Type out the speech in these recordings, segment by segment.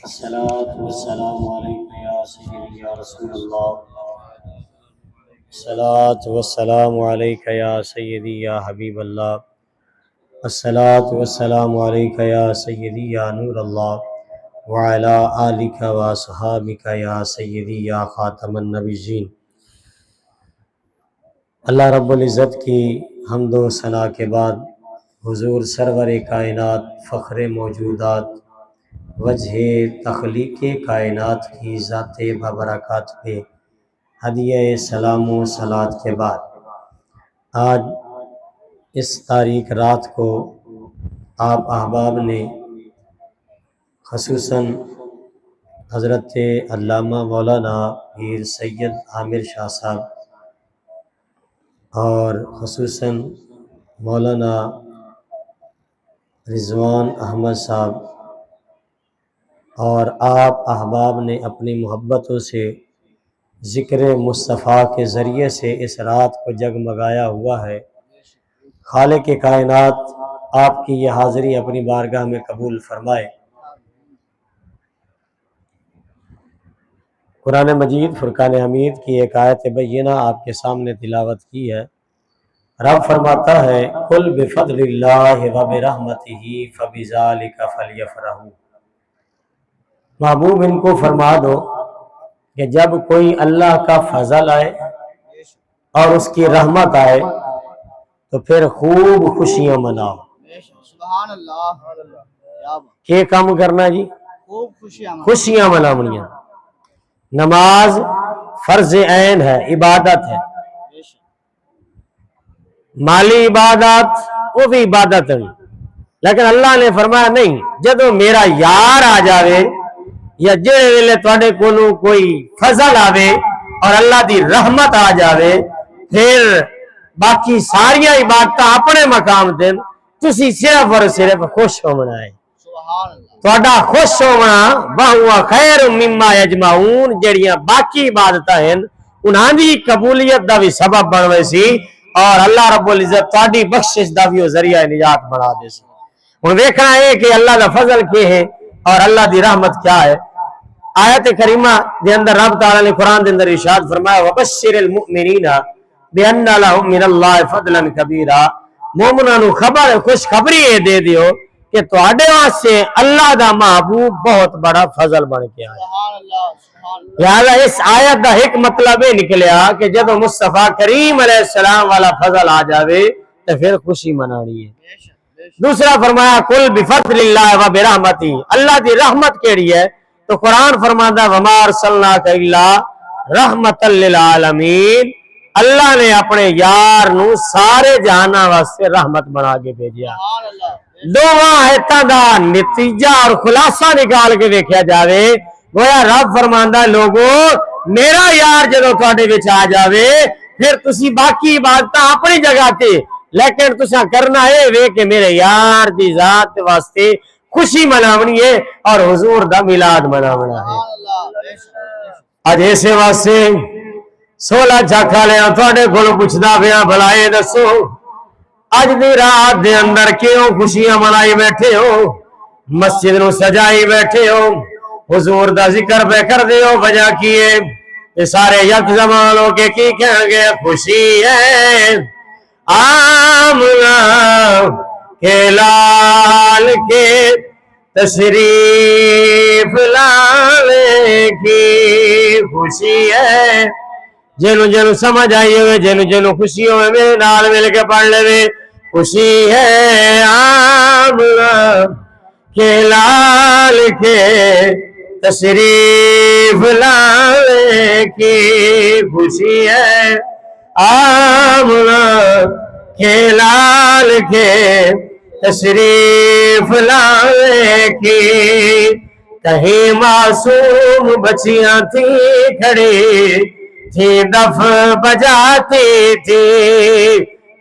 الصلاة والسلام عليك يا سيدي يا رسول الله. الصلاة والسلام عليك يا سيدي يا حبيب الله. الصلاة والسلام عليك يا سيدي يا نور الله وعلى آلك وصحابك يا سيدي يا خاتم النبيين. اللہ رب العزت کی حمد و ثنا کے بعد حضور سرور کائنات فخر موجودات وجہ تخلیق کائنات کی ذات بابرکات پہ ہدیہ سلام و صلات کے بعد آج اس تاریک رات کو آپ احباب نے خصوصاً حضرت علامہ مولانا پیر سید عامر شاہ صاحب اور خصوصاً مولانا رضوان احمد صاحب اور آپ احباب نے اپنی محبتوں سے ذکر مصطفیٰ کے ذریعے سے اس رات کو جگمگایا ہوا ہے۔ خالق کائنات آپ کی یہ حاضری اپنی بارگاہ میں قبول فرمائے۔ قرآن مجید فرقان حمید کی ایک آیت بینہ آپ کے سامنے تلاوت کی ہے۔ رب فرماتا ہے قل بفضل اللہ وبرحمتہ فبذالک فلیفرحوا۔ محبوب ان کو فرما دو کہ جب کوئی اللہ کا فضل آئے اور اس کی رحمت آئے تو پھر خوب خوشیاں مناؤ۔ سبحان اللہ۔ کیا کام کرنا جی؟ خوب خوشیاں مناونیاں۔ نماز فرض عین ہے، عبادت ہے، مالی عبادت وہ بھی عبادت ہے، لیکن اللہ نے فرمایا نہیں، جدو میرا یار آ جاوے یا جڑے ویلے تواڈے کولوں کوئی فضل آوے اور اللہ دی رحمت آ جاوے پھر باقی ساریاں عبادتاں اپنے مقام دین، تسی صرف اور صرف خوش ہونا ہے۔ تواڈا خوش ہونا وَهُوَ خَيْرٌ مِّمَّا يَجْمَعُونَ، جڑیاں باقی عبادتاں ہیں انہاں دی قبولیت دا بھی سبب بنوے سی اور اللہ رب العزت تواڈی بخشش دا بھی ذریعہ نجات بنا دے سی۔ ہن دیکھنا ہے کہ اللہ دا فضل کیا ہے اور اللہ دی رحمت کیا ہے۔ آیت کریمہ دے اندر رب تعالی نے قرآن دے اندر ارشاد فرمایا وَبَشِّرِ الْمُؤْمِنِينَ بِأَنَّ لَهُم مِّنَ اللَّهِ فَضْلًا كَبِيرًا، مومناں نو خوشخبری دے دیو کہ تواڈے واسطے اللہ دا محبوب بہت بڑا فضل بن کے آیا۔ لہذا اس آیت دا ایک مطلب یہ نکلیا کہ جب مصطفیٰ کریم علیہ السلام والا فضل آ جاوے تو پھر خوشی منانی ہے۔ دوسرا فرمایا قل بفضل اللہ وبرحمتہ، اللہ دی رحمت کیڑی ہے تو قرآن فرماتا وما ارسلناک الا رحمتا للعالمین، اللہ نے اپنے یار نو سارے جہاناں واسطے رحمت بنا کے بھیجیا۔ دونوں آیتاں دا نتیجہ اور خلاصہ نکال کے دیکھا جاوے گویا رب فرماندا لوگو میرا یار جدوں تواڈے وچ آ جاوے پھر تسی باقی عبادتاں اپنی جگہ تے، لیکن تساں کرنا ہے وے کہ میرے یار دی ذات واسطے خوشی مناونی ہے اور حضور دا میلاد مناونا ہے۔ اج ایسے واسطے 16 جھاکا لیا تواڈے کولوں پوچھدا پیا بھلا اے دسو اج دی رات دے اندر کیوں خوشیاں منائی بیٹھے ہو، مسجد نو سجائی بیٹھے ہو، حضور دا ذکر بے کر دے ہو، وجہ کی ہے؟ یہ سارے یک زمان ہو کے کی کہیں گے خوشی ہے آمنا کے لال کے تشریف لانے کی خوشی ہے۔ جنو جنو سمجھ آئی ہوئے جنو جنو خوشی ہوئے میرے نال مل کے پڑھ لے خوشی ہے آمنا کے لال کے تشریف لانے کی خوشی ہے آمنا کے لال کے تشریف لانے کی۔ کہیں معصوم بچیاں تھی کھڑی تھی دف بجاتی تھی،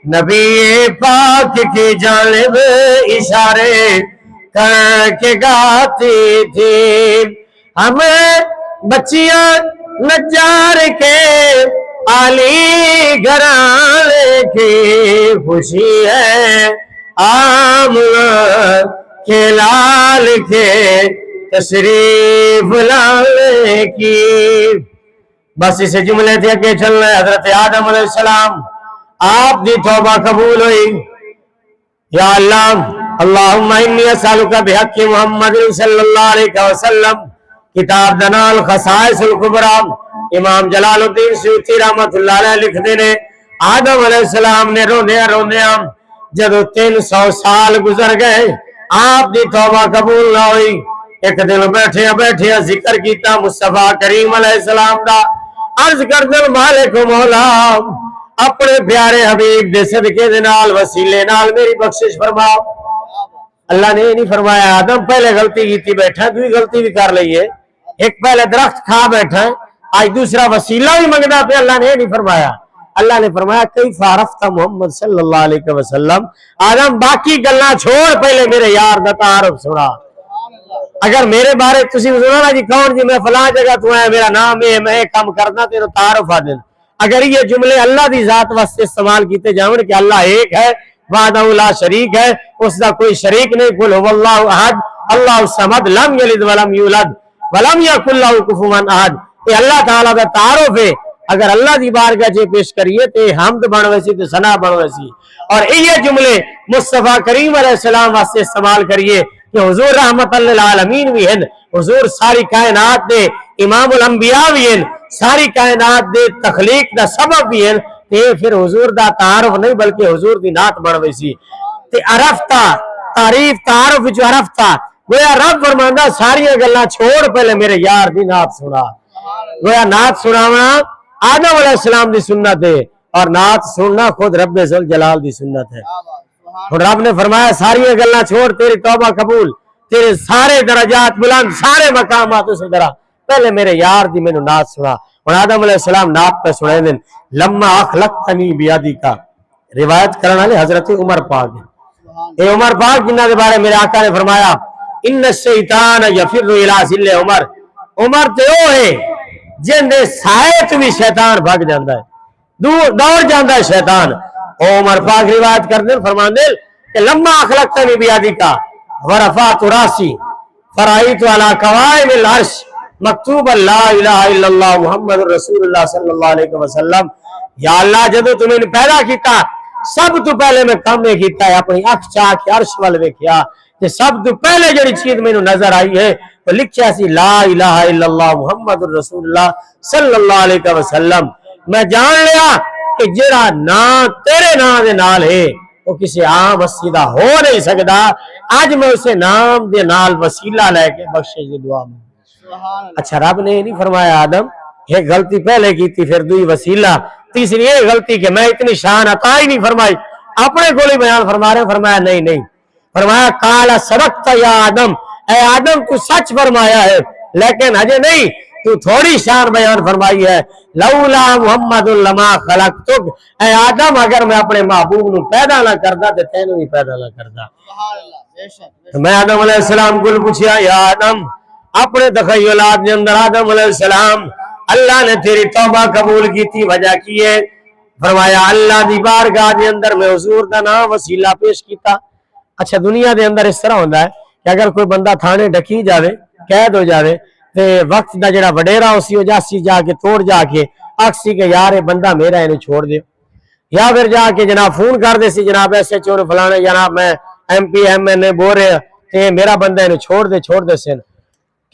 نبی پاک کی جانب اشارے کر کے گاتی تھی۔ ہمیں بچیاں نجار کے علی گھرانے کی خوشی ہے آمنا کے لال کے تشریف لانے کی. بس اس جملے تھے کہ چلنا ہے. حضرت آدم علیہ السلام آپ دی توبہ قبول ہوئی. یا اللہ اللہم انی اسالک بحق محمد صلی اللہ علیہ وسلم. کتاب دنال خصائص الکبرى امام جلال الدین سیوطی رحمت اللہ علیہ لکھتے نے آدم علیہ السلام نے روندیا جدو 300 سال گزر گئے آپ دی توبہ قبول نہ ہوئی. ایک دن بیٹھے ذکر کیتا مصطفیٰ کریم علیہ السلام دا. عرض کر دل مالک و مولا اپنے پیارے حبیب دے صدقے دے نال وسیلے نال میری بخشش فرما. اللہ نے نہیں فرمایا آدم پہلے غلطی کیتی بیٹھا دوئی غلطی بھی کر لئیے. ایک پہلے درخت کھا بیٹھا آج دوسرا وسیلہ بھی منگنا پہ. اللہ نے نہیں فرمایا. اللہ نے فرمایا کیف عرفت محمد صلی اللہ علیہ وسلم. آدم باقی گلنا چھوڑ پہلے میرے یار دا تعارف سنا. اگر میرے بارے تسی سنا نا جی کون جی میں فلاں جگہ تو ہے میرا نام ہے میں کام کرنا تیرا تعارف آ دن. اگر یہ جملے اللہ دی ذات واسطے استعمال کیتے جاؤں کہ اللہ ایک ہے وحدہ لا شریک ہے اس کا کوئی شریک نہیں. قل هو اللہ احد اللہ الصمد لم یلد ولم یولد ولم یکن لہ کفوا احد. یہ اللہ تعالیٰ کا تعارف ہے. اگر اللہ دی بارگاہ چے پیش کریے تے حمد بن ویسی تے ثنا بن ویسی. اور یہ جملے مصطفیٰ کریم علیہ السلام واسطے استعمال کریے کہ حضور رحمت للعالمین بھی ہیں, حضور ساری کائنات دے امام الانبیاء بھی ہیں, ساری کائنات دے تخلیق دا سبب بھی ہیں. تے پھر حضور دا تعارف نہیں بلکہ حضور دی نات بن ویسی. تے عرفتا تعریف تعارف جو عرفتا گویا رب فرماندا ساری گلاں چھوڑ پہلے میرے یار دی نات سنا. گویا نات سناونا آدم علیہ السلام دی سنت ہے اور نات سننا خود رب ذل جلال دی سنت ہے. اور رب نے فرمایا ساری گلاں چھوڑ تیری توبہ قبول تیرے سارے درجات بلند سارے مقامات سے درا پہلے میرے یار دی میں نات سنا. اور آدم علیہ السلام نات پہ سنے دن لما اخلقتنی بیادی کا روایت کرنے والے حضرت عمر پاک ہیں. اے عمر پاک جنہ کے بارے میرے آقا نے فرمایا ان الشیطان یفر الی ذل عمر. عمر تے او ہے جن دے سائے تو بھی شیطان بھگ جاندا ہے دوڑ جاندا ہے شیطان. او عمر پاک روایت کرتے فرماندے کہ لما اخلقتنی بیادی کا ورفعت راسی فرائیت علی قوائم العرش مکتوب لا الہ الا اللہ محمد رسول اللہ صلی اللہ علیہ وسلم. یا اللہ جدو تمہیں پیدا کیتا سب تو پہلے میں کام میں کیتا ہے اپنی اکھ چاہ کے عرش وال ویکھیا کہ سب تو پہلے جڑی چیز میں نظر آئی ہے تو لکھیا سی لا الہ الا اللہ محمد رسول اللہ صلی اللہ علیہ وسلم. میں جان لیا کہ جڑا نا تیرے نام دے نال ہے وہ کسی عام ہستی دا ہو نہیں سکدا. آج میں اسے نام دے نال وسیلہ لے کے بخشش دی دعا میں. اچھا رب نے نہیں فرمایا آدم ایک غلطی پہلے کی تھی پھر دوئی وسیلہ تیسری یہ غلطی کہ میں اتنی شان عطا ہی نہیں فرمائی اپنے کو ہی بیان فرما رہے. فرمایا نہیں فرمایا قال صدقت یا آدم اے آدم تو سچ فرمایا ہے لیکن اجے نہیں تو تھوڑی شان بیان فرمائی ہے. لولا محمد لما خلقتک اے آدم اگر میں اپنے محبوب نو پیدا نہ کردا تے تینوں بھی پیدا نہ کردا. تو میں آدم علیہ السلام کو پوچھیا یا آدم اپنے تخیلات کے اندر آدم علیہ السلام اللہ نے تیری توبہ قبول کی تھی وجہ کی ہے. فرمایا اللہ دی بارگاہ دے اندر میں حضور دا نام وسیلہ پیش کیتا. اچھا دنیا دے اندر اس طرح ہوندا ہے کہ اگر کوئی بندہ تھانے ڈکی جاوے قید ہو جاوے تے وقت دا جڑا وڈیرا اسی ہو جاسی جا کے توڑ جا کے آکسی کہ یار یہ بندہ میرا انہوں چھوڑ دیو یا پھر جا کے جناب فون کر دے سی جناب ایسے چور فلانے جناب میں ایم پی ایم این اے بول رہے تے میرا بندہ انہوں چھوڑ دے سن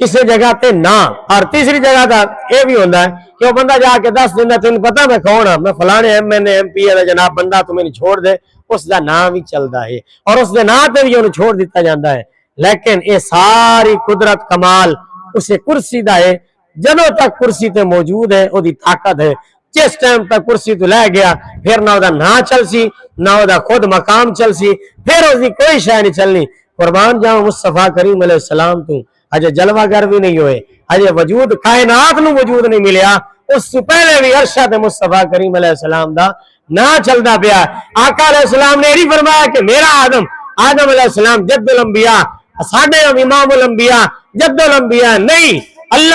کسی جگہ تے نہ. اور تیسری جگہ دا یہ بھی ہوتا ہے کہ وہ بندہ جا کے دس دینا تین پتہ میں کون ہاں میں فلانے M N A M P A جناب بندہ تمہیں چھوڑ دے اس دا نام ہی چلتا ہے اور اس دے نام تے بھی انہوں چھوڑ دیتا جاتا ہے. لیکن یہ ساری قدرت کمال اسے کرسی دا ہے جدوں تک کرسی تے موجود ہے وہ دی طاقت ہے. جس ٹائم تک کرسی تو لے گیا پھر نہ دا نہ چل سی نہ دا خود مقام چل سی پھر اس دی کوئی شے نہیں چلنی. قربان جاؤں مصطفیٰ کریم علیہ السلام تو اجے جلوہ گر بھی نہیں ہوئے اجے وجود کائنات نو وجود نہیں ملیا اس سے پہلے بھی ارشاد مصطفیٰ کریم علیہ السلام دا نہ چلدا پیا. آقا علیہ السلام نے یہ فرمایا کہ میرا آدم علیہ السلام جد الانبیاء ساڈے امام الانبیاء جد الانبیاء نہیں. اللہ